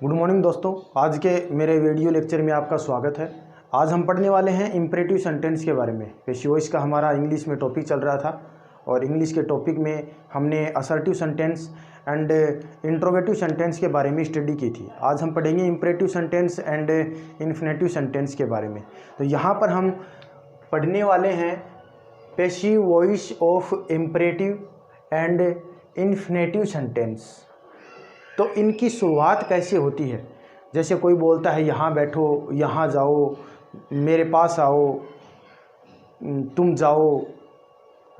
Good morning दोस्तों, आज के मेरे वीडियो लेक्चर में आपका स्वागत है। आज हम पढ़ने वाले हैं इम्परेटिव सेंटेंस के बारे में। पेशी वॉइस का हमारा इंग्लिश में टॉपिक चल रहा था और इंग्लिश के टॉपिक में हमने assertive sentence and interrogative sentence के बारे में स्टडी की थी। आज हम पढ़ेंगे imperative sentence and infinitive sentence के बारे में। तो यहाँ पर हम पढ़ने वाले हैं पेशी voice of imperative and infinitive sentence. तो इनकी शुरुआत कैसे होती है। जैसे कोई बोलता है यहाँ बैठो, यहाँ जाओ, मेरे पास आओ, तुम जाओ,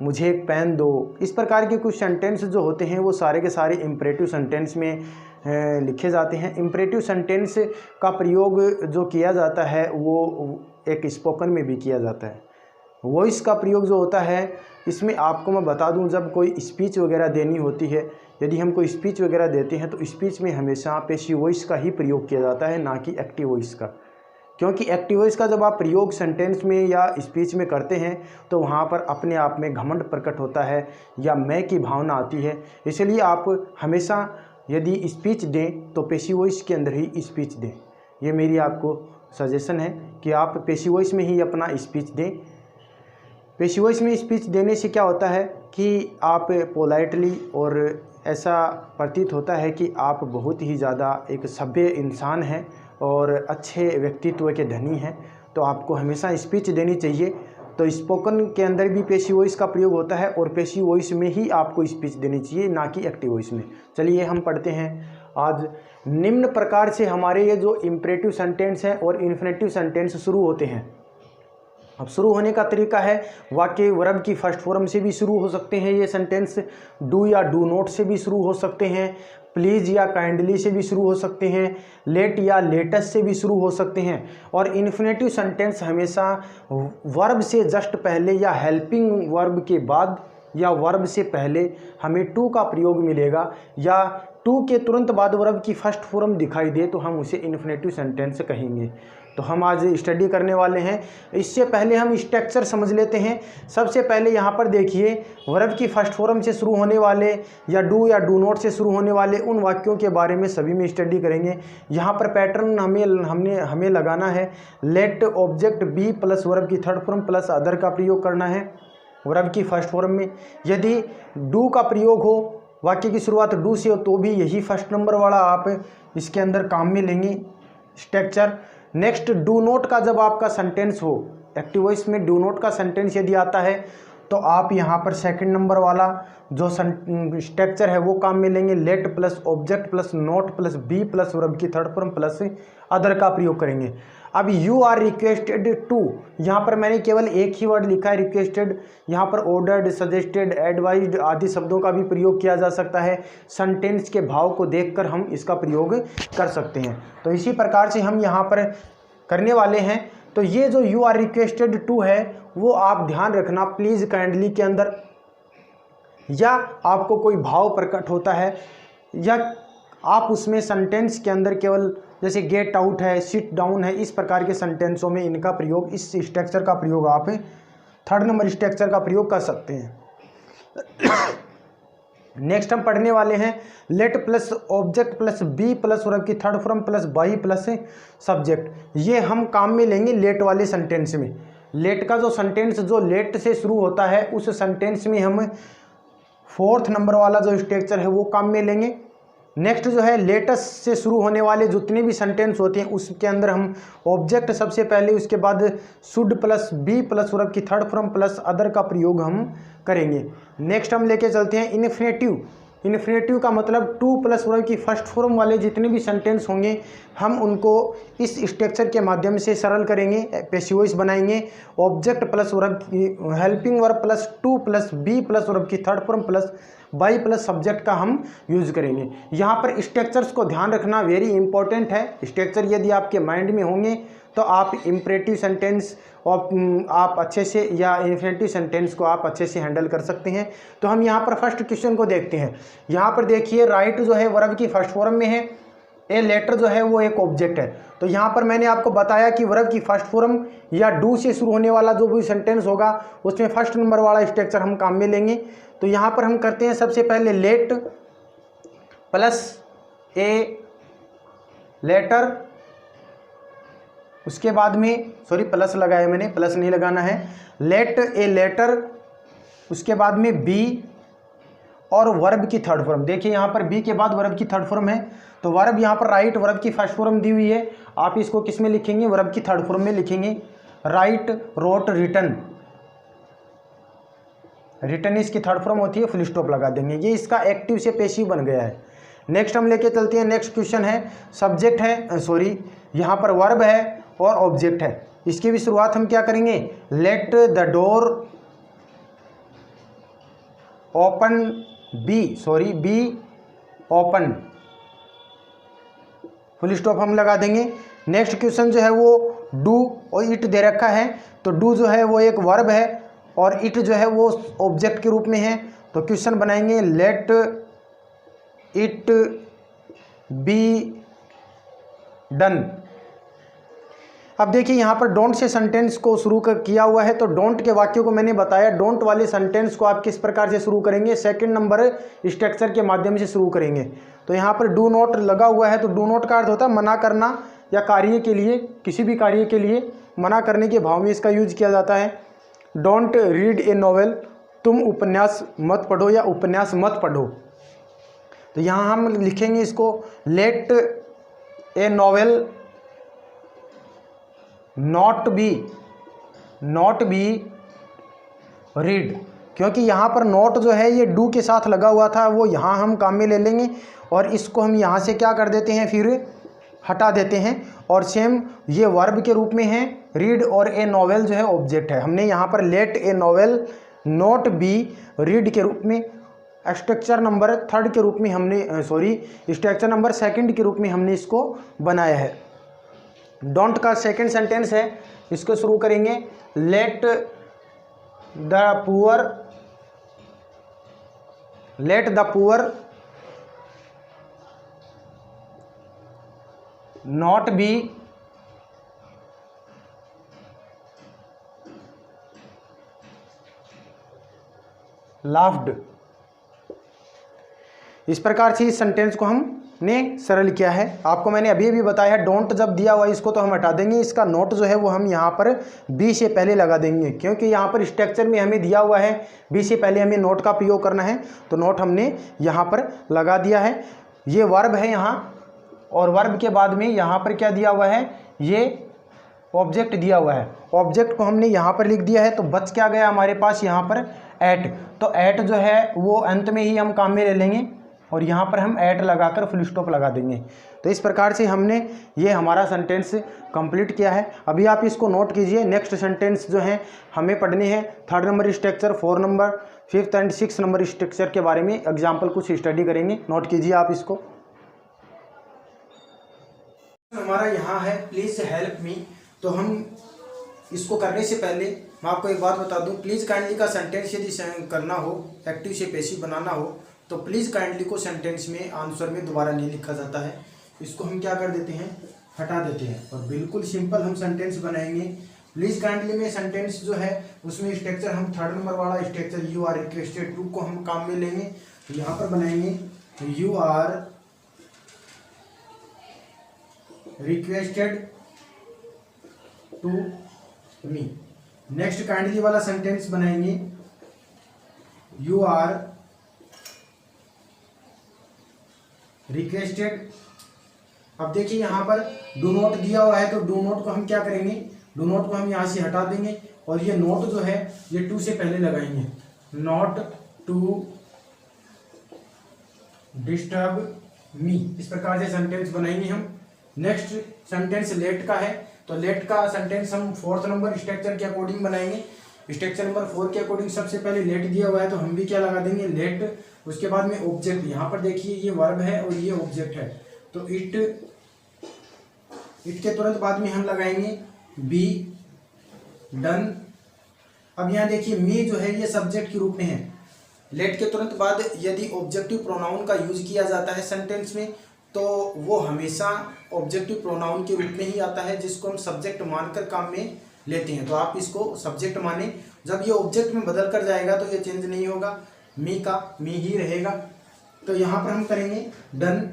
मुझे एक पेन दो। इस प्रकार के कुछ सेंटेंस जो होते हैं वो सारे के सारे इम्परेटिव सेंटेंस में लिखे जाते हैं। इम्परेटिव सेंटेंस का प्रयोग जो किया जाता है वो एक स्पोकन में भी किया जाता है। वॉइस का प्रयोग जो होता है इसमें आपको मैं बता दूं, जब कोई स्पीच वगैरह देनी होती है, यदि हम कोई स्पीच वगैरह देते हैं तो स्पीच में हमेशा पेशी वॉइस का ही प्रयोग किया जाता है, ना कि एक्टिव वॉइस का। क्योंकि एक्टिव वॉइस का जब आप प्रयोग सेंटेंस में या स्पीच में करते हैं तो वहाँ पर अपने आप में घमंड प्रकट होता है या मैं की भावना आती है। इसलिए आप हमेशा यदि स्पीच दें तो पेशी वॉइस के अंदर ही स्पीच दें। ये मेरी आपको सजेशन है कि आप पेशी वॉइस में ही अपना स्पीच दें। पेशी वॉइस में स्पीच देने से क्या होता है कि आप पोलाइटली, और ऐसा प्रतीत होता है कि आप बहुत ही ज़्यादा एक सभ्य इंसान हैं और अच्छे व्यक्तित्व के धनी हैं। तो आपको हमेशा स्पीच देनी चाहिए। तो स्पोकन के अंदर भी पेशी वॉइस का प्रयोग होता है और पेशी वॉइस में ही आपको स्पीच देनी चाहिए, ना कि एक्टिव वॉइस में। चलिए हम पढ़ते हैं। आज निम्न प्रकार से हमारे ये जो इम्परेटिव सेंटेंस हैं और इन्फिनेटिव सेंटेंस शुरू होते हैं। अब शुरू होने का तरीका है, वाक्य वर्ब की फर्स्ट फॉर्म से भी शुरू हो सकते हैं ये सेंटेंस, डू या डू नॉट से भी शुरू हो सकते हैं, प्लीज़ या काइंडली से भी शुरू हो सकते हैं, लेट या लेटस से भी शुरू हो सकते हैं। और इन्फिनेटिव सेंटेंस हमेशा वर्ब से जस्ट पहले या हेल्पिंग वर्ब के बाद या वर्ब से पहले हमें टू का प्रयोग मिलेगा, या टू के तुरंत बाद वर्ब की फर्स्ट फॉर्म दिखाई दे तो हम उसे इन्फिनेटिव सेंटेंस कहेंगे। तो हम आज स्टडी करने वाले हैं। इससे पहले हम स्ट्रक्चर समझ लेते हैं। सबसे पहले यहाँ पर देखिए, वर्ब की फर्स्ट फॉर्म से शुरू होने वाले या डू नॉट से शुरू होने वाले उन वाक्यों के बारे में सभी में स्टडी करेंगे। यहाँ पर पैटर्न हमें लगाना है। Let object be plus verb की थर्ड फॉर्म प्लस अदर का प्रयोग करना है वर्ब की फर्स्ट फॉर्म में। यदि डू का प्रयोग हो, वाक्य की शुरुआत डू से हो, तो भी यही फर्स्ट नंबर वाला आप इसके अंदर काम में लेंगे स्ट्रक्चर। नेक्स्ट, डू नॉट का जब आपका सेंटेंस हो, एक्टिव वॉइस में डू नॉट का सेंटेंस यदि आता है तो आप यहाँ पर सेकंड नंबर वाला जो स्ट्रक्चर है वो काम में लेंगे। Let plus object plus not plus be plus verb की थर्ड फॉर्म प्लस अदर का प्रयोग करेंगे। अब यू आर रिक्वेस्टेड टू, यहाँ पर मैंने केवल एक ही वर्ड लिखा है रिक्वेस्टेड। यहाँ पर ऑर्डर्ड, सजेस्टेड, एडवाइज्ड आदि शब्दों का भी प्रयोग किया जा सकता है। सेंटेंस के भाव को देखकर हम इसका प्रयोग कर सकते हैं। तो इसी प्रकार से हम यहाँ पर करने वाले हैं। तो ये जो यू आर रिक्वेस्टेड टू है वो आप ध्यान रखना, प्लीज़ काइंडली के अंदर, या आपको कोई भाव प्रकट होता है या आप उसमें सेंटेंस के अंदर केवल जैसे गेट आउट है, सिट डाउन है, इस प्रकार के सेंटेंसों में इनका प्रयोग, इस स्ट्रक्चर का प्रयोग आप थर्ड नंबर स्ट्रक्चर का प्रयोग कर सकते हैं। नेक्स्ट हम पढ़ने वाले हैं let plus object plus be plus verb की third form plus by plus subject. ये हम काम में लेंगे लेट वाले सेंटेंस में। लेट का जो सेंटेंस जो लेट से शुरू होता है उस सेंटेंस में हम फोर्थ नंबर वाला जो स्ट्रक्चर है वो काम में लेंगे। नेक्स्ट जो है लेटस से शुरू होने वाले जितने भी सेंटेंस होते हैं उसके अंदर हम ऑब्जेक्ट सबसे पहले, उसके बाद should plus be plus verb की थर्ड फॉर्म प्लस अदर का प्रयोग हम करेंगे। नेक्स्ट हम लेके चलते हैं इन्फिनेटिव। इन्फिनेटिव का मतलब टू प्लस वर्ब की फर्स्ट फॉर्म वाले जितने भी सेंटेंस होंगे हम उनको इस स्ट्रक्चर के माध्यम से सरल करेंगे, पेशी वॉइस बनाएंगे। ऑब्जेक्ट प्लस वर्ब की helping verb plus to plus be plus verb की third form plus by plus subject का हम यूज करेंगे। यहाँ पर स्ट्रक्चर्स को ध्यान रखना वेरी इंपॉर्टेंट है। स्ट्रक्चर यदि आपके माइंड में होंगे तो आप इम्परेटिव सेंटेंस और आप अच्छे से, या इन्फिनेटिव सेंटेंस को आप अच्छे से हैंडल कर सकते हैं। तो हम यहाँ पर फर्स्ट क्वेश्चन को देखते हैं। यहाँ पर देखिए, राइट जो है वर्ब की फर्स्ट फॉर्म में है, ए लेटर जो है वो एक ऑब्जेक्ट है। तो यहाँ पर मैंने आपको बताया कि वर्ब की फर्स्ट फॉर्म या डू से शुरू होने वाला जो भी सेंटेंस होगा उसमें फर्स्ट नंबर वाला स्ट्रक्चर हम काम में लेंगे। तो यहाँ पर हम करते हैं सबसे पहले लेट प्लस ए लेटर, उसके बाद में सॉरी प्लस लगाया मैंने, प्लस नहीं लगाना है, लेट ए लेटर, उसके बाद में बी और वर्ब की थर्ड फॉर्म। देखिए यहाँ पर बी के बाद वर्ब की थर्ड फॉर्म है, तो वर्ब यहाँ पर राइट वर्ब की फर्स्ट फॉर्म दी हुई है, आप इसको किस में लिखेंगे, वर्ब की थर्ड फॉर्म में लिखेंगे। राइट, रोट, रिटन, रिटन इसकी थर्ड फॉर्म होती है, फुल स्टॉप लगा देंगे। ये इसका एक्टिव से पैसिव बन गया है। नेक्स्ट हम लेके चलते हैं, नेक्स्ट क्वेश्चन है, सब्जेक्ट है सॉरी यहाँ पर वर्ब है और ऑब्जेक्ट है। इसकी भी शुरुआत हम क्या करेंगे, let the door open be open, full stop हम लगा देंगे। नेक्स्ट क्वेश्चन जो है वो डू और इट दे रखा है, तो डू जो है वो एक वर्ब है और इट जो है वो ऑब्जेक्ट के रूप में है, तो क्वेश्चन बनाएंगे लेट इट बी डन। अब देखिए यहाँ पर डोंट से सेंटेंस को शुरू किया हुआ है, तो डोंट के वाक्यों को मैंने बताया, डोंट वाले सेंटेंस को आप किस प्रकार से शुरू करेंगे, सेकंड नंबर स्ट्रक्चर के माध्यम से शुरू करेंगे। तो यहाँ पर डू नॉट लगा हुआ है, तो डू नॉट का अर्थ होता है मना करना या कार्य के लिए, किसी भी कार्य के लिए मना करने के भाव में इसका यूज किया जाता है। डोंट रीड ए नॉवेल, तुम उपन्यास मत पढ़ो या उपन्यास मत पढ़ो। तो यहाँ हम लिखेंगे इसको let a novel not be read, क्योंकि यहाँ पर नॉट जो है ये डू के साथ लगा हुआ था, वो यहाँ हम काम में ले लेंगे और इसको हम यहाँ से क्या कर देते हैं, फिर हटा देते हैं। और सेम ये वर्ब के रूप में है, रीड और ए नॉवेल जो है ऑब्जेक्ट है। हमने यहाँ पर let a novel not be read के रूप में, स्ट्रक्चर नंबर थर्ड के रूप में हमने स्ट्रक्चर नंबर सेकंड के रूप में हमने इसको बनाया है। डोंट का सेकंड सेंटेंस है, इसको शुरू करेंगे let the poor not be laughed. इस प्रकार से इस सेंटेंस को हमने सरल किया है। आपको मैंने अभी भी बताया डोंट जब दिया हुआ इसको तो हम हटा देंगे, इसका नोट जो है वो हम यहाँ पर बी से पहले लगा देंगे, क्योंकि यहाँ पर स्ट्रक्चर में हमें दिया हुआ है बी से पहले हमें नोट का प्रयोग करना है, तो नोट हमने यहाँ पर लगा दिया है। ये वर्ब है यहाँ, और वर्ब के बाद में यहाँ पर क्या दिया हुआ है, ये ऑब्जेक्ट दिया हुआ है। ऑब्जेक्ट को हमने यहाँ पर लिख दिया है, तो बच क्या गया हमारे पास यहाँ पर एट, तो एट जो है वो अंत में ही हम काम में ले लेंगे और यहाँ पर हम एट लगाकर फुल स्टॉप लगा देंगे। तो इस प्रकार से हमने ये हमारा सेंटेंस कंप्लीट किया है। अभी आप इसको नोट कीजिए। नेक्स्ट सेंटेंस जो है हमें पढ़ने हैं third number structure, 4 number, 5th and 6th number structure के बारे में एग्जाम्पल कुछ स्टडी करेंगे। नोट कीजिए आप इसको। हमारा यहाँ है प्लीज़ हेल्प मी, तो हम इसको करने से पहले मैं आपको एक बात बता दूं, प्लीज़ काइंडली का सेंटेंस यदि करना हो, एक्टिव से पैसिव बनाना हो, तो प्लीज़ काइंडली को सेंटेंस में आंसर में दोबारा नहीं लिखा जाता है। इसको हम क्या कर देते हैं, हटा देते हैं और बिल्कुल सिंपल हम सेंटेंस बनाएंगे। प्लीज़ काइंडली में सेंटेंस जो है उसमें स्ट्रक्चर हम थर्ड नंबर वाला structure you are requested to को हम काम में लेंगे। तो यहाँ पर बनाएंगे you are requested to me. Next kindly वाला सेंटेंस बनाएंगे यू आर रिक्वेस्टेड। अब देखिए यहाँ पर डू नोट दिया हुआ है, तो डू नोट को हम क्या करेंगे, डू नोट को हम यहाँ से हटा देंगे और ये नोट जो है ये टू से पहले लगाएंगे, नॉट टू डिस्टर्ब मी। इस प्रकार से सेंटेंस बनाएंगे हम। नेक्स्ट सेंटेंस लेट का है, तो लेट का सेंटेंस हम 4th नंबर स्ट्रक्चर के अकॉर्डिंग बनाएंगे। स्ट्रक्चर नंबर 4 के अकॉर्डिंग सबसे पहले लेट दिया हुआ है, तो हम भी क्या लगा देंगे, लेट। उसके बाद में ऑब्जेक्ट, यहाँ पर देखिए ये वर्ब है और ये ऑब्जेक्ट है, तो इट के तुरंत बाद में हम लगाएंगे बी डन। अब यहाँ देखिए मी जो है ये सब्जेक्ट के रूप में है। लेट के तुरंत बाद यदि ऑब्जेक्टिव प्रोनाउन का यूज किया जाता है सेंटेंस में, तो वो हमेशा ऑब्जेक्टिव प्रोनाउन के रूप में ही आता है, जिसको हम सब्जेक्ट मानकर काम में लेते हैं। तो आप इसको सब्जेक्ट माने, जब ये ऑब्जेक्ट में बदल कर जाएगा तो ये चेंज नहीं होगा, मी का मी ही रहेगा। तो यहाँ पर हम करेंगे डन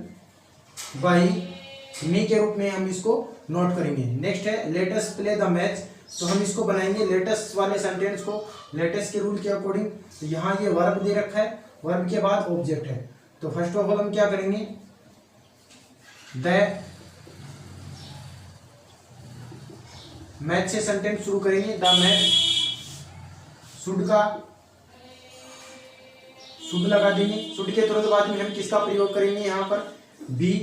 बाई मी के रूप में हम इसको नोट करेंगे। नेक्स्ट है let us play the match. तो हम इसको बनाएंगे लेटेस्ट वाले सेंटेंस को लेटेस्ट के रूल के अकॉर्डिंग। तो यहाँ ये वर्ब दे रखा है, वर्ब के बाद ऑब्जेक्ट है। तो फर्स्ट ऑफ ऑल हम क्या करेंगे, द मैच से सेंटेंस शुरू करेंगे। द मैच शुड का शुड लगा देंगे। शुड के तुरंत बाद में हम किसका प्रयोग करेंगे, यहाँ पर बी।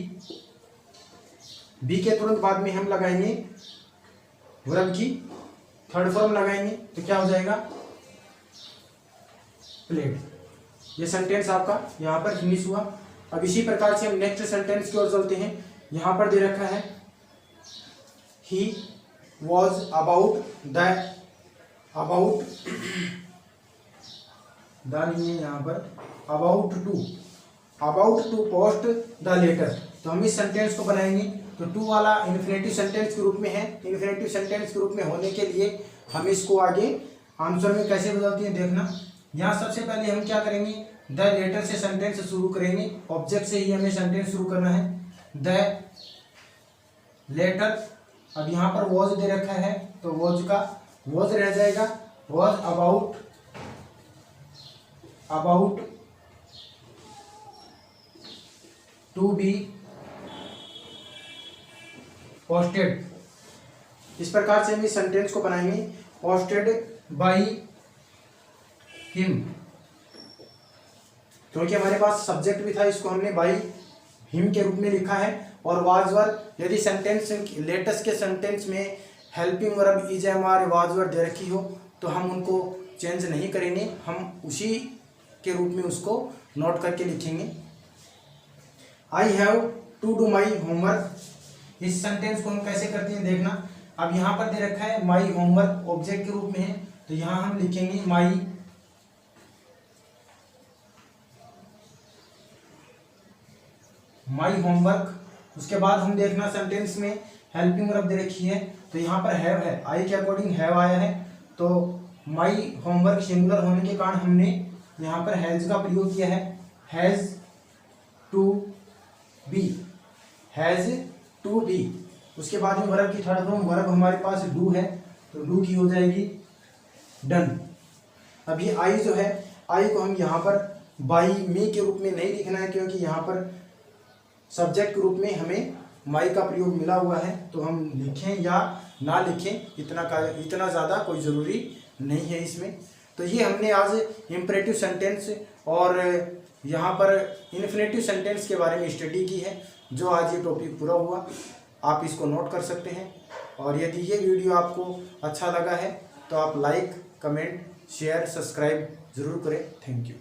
बी के तुरंत बाद में हम लगाएंगे वर्ब की थर्ड फॉर्म लगाएंगे। तो क्या हो जाएगा, प्लेड। ये सेंटेंस आपका यहाँ पर फिनिश हुआ। अब इसी प्रकार से हम नेक्स्ट सेंटेंस की ओर चलते हैं। यहाँ पर दे रखा है ही वॉज अबाउट द नहीं है यहाँ पर, about to post the letter. तो हम इस सेंटेंस को बनाएंगे। तो टू वाला इन्फिनेटिव सेंटेंस के रूप में है। इन्फिनेटिव सेंटेंस के रूप में होने के लिए हम इसको आगे आंसर में कैसे बदलते हैं देखना। यहाँ सबसे पहले हम क्या करेंगे, द लेटर से सेंटेंस शुरू करेंगे। ऑब्जेक्ट से ही हमें सेंटेंस शुरू करना है, द लेटर। अब यहाँ पर वॉज दे रखा है, तो वॉज का वॉज रह जाएगा, was about to be posted. इस प्रकार से हम इस सेंटेंस को बनाएंगे, पोस्टेड बाई हिम। क्योंकि हमारे पास सब्जेक्ट भी था, इसको हमने बाई हिम के रूप में लिखा है। और वाज वर, यदि सेंटेंस लेटेस्ट के सेंटेंस में helping verb is am are was were दे रखी हो तो हम उनको चेंज नहीं करेंगे, हम उसी के रूप में उसको नोट करके लिखेंगे। I have to do my homework. इस सेंटेंस को हम कैसे करते हैं देखना। अब यहाँ पर दे रखा है माई होमवर्क, ऑब्जेक्ट के रूप में है। तो यहाँ हम लिखेंगे माई होमवर्क। उसके बाद हम देखना सेंटेंस में हेल्पिंग वर्ब दे रखी है। तो यहाँ पर हैव है, आई के अकॉर्डिंग हैव आया है। तो माई होमवर्क सिंगुलर होने के कारण हमने यहाँ पर हैज का प्रयोग किया है, हैज टू बी। उसके बाद में वर्ब की थर्ड फॉर्म, वर्ब हमारे पास डू है, तो डू की हो जाएगी डन। अब ये आई जो है, आई को हम यहाँ पर बाई मी के रूप में नहीं लिखना है, क्योंकि यहाँ पर सब्जेक्ट के रूप में हमें माई का प्रयोग मिला हुआ है। तो हम लिखें या ना लिखें, इतना ज़्यादा कोई ज़रूरी नहीं है इसमें। तो ये हमने आज इम्परेटिव सेंटेंस और यहाँ पर इन्फिनेटिव सेंटेंस के बारे में स्टडी की है। जो आज ये टॉपिक पूरा हुआ, आप इसको नोट कर सकते हैं। और यदि ये वीडियो आपको अच्छा लगा है तो आप लाइक, कमेंट, शेयर, सब्सक्राइब ज़रूर करें। Thank you.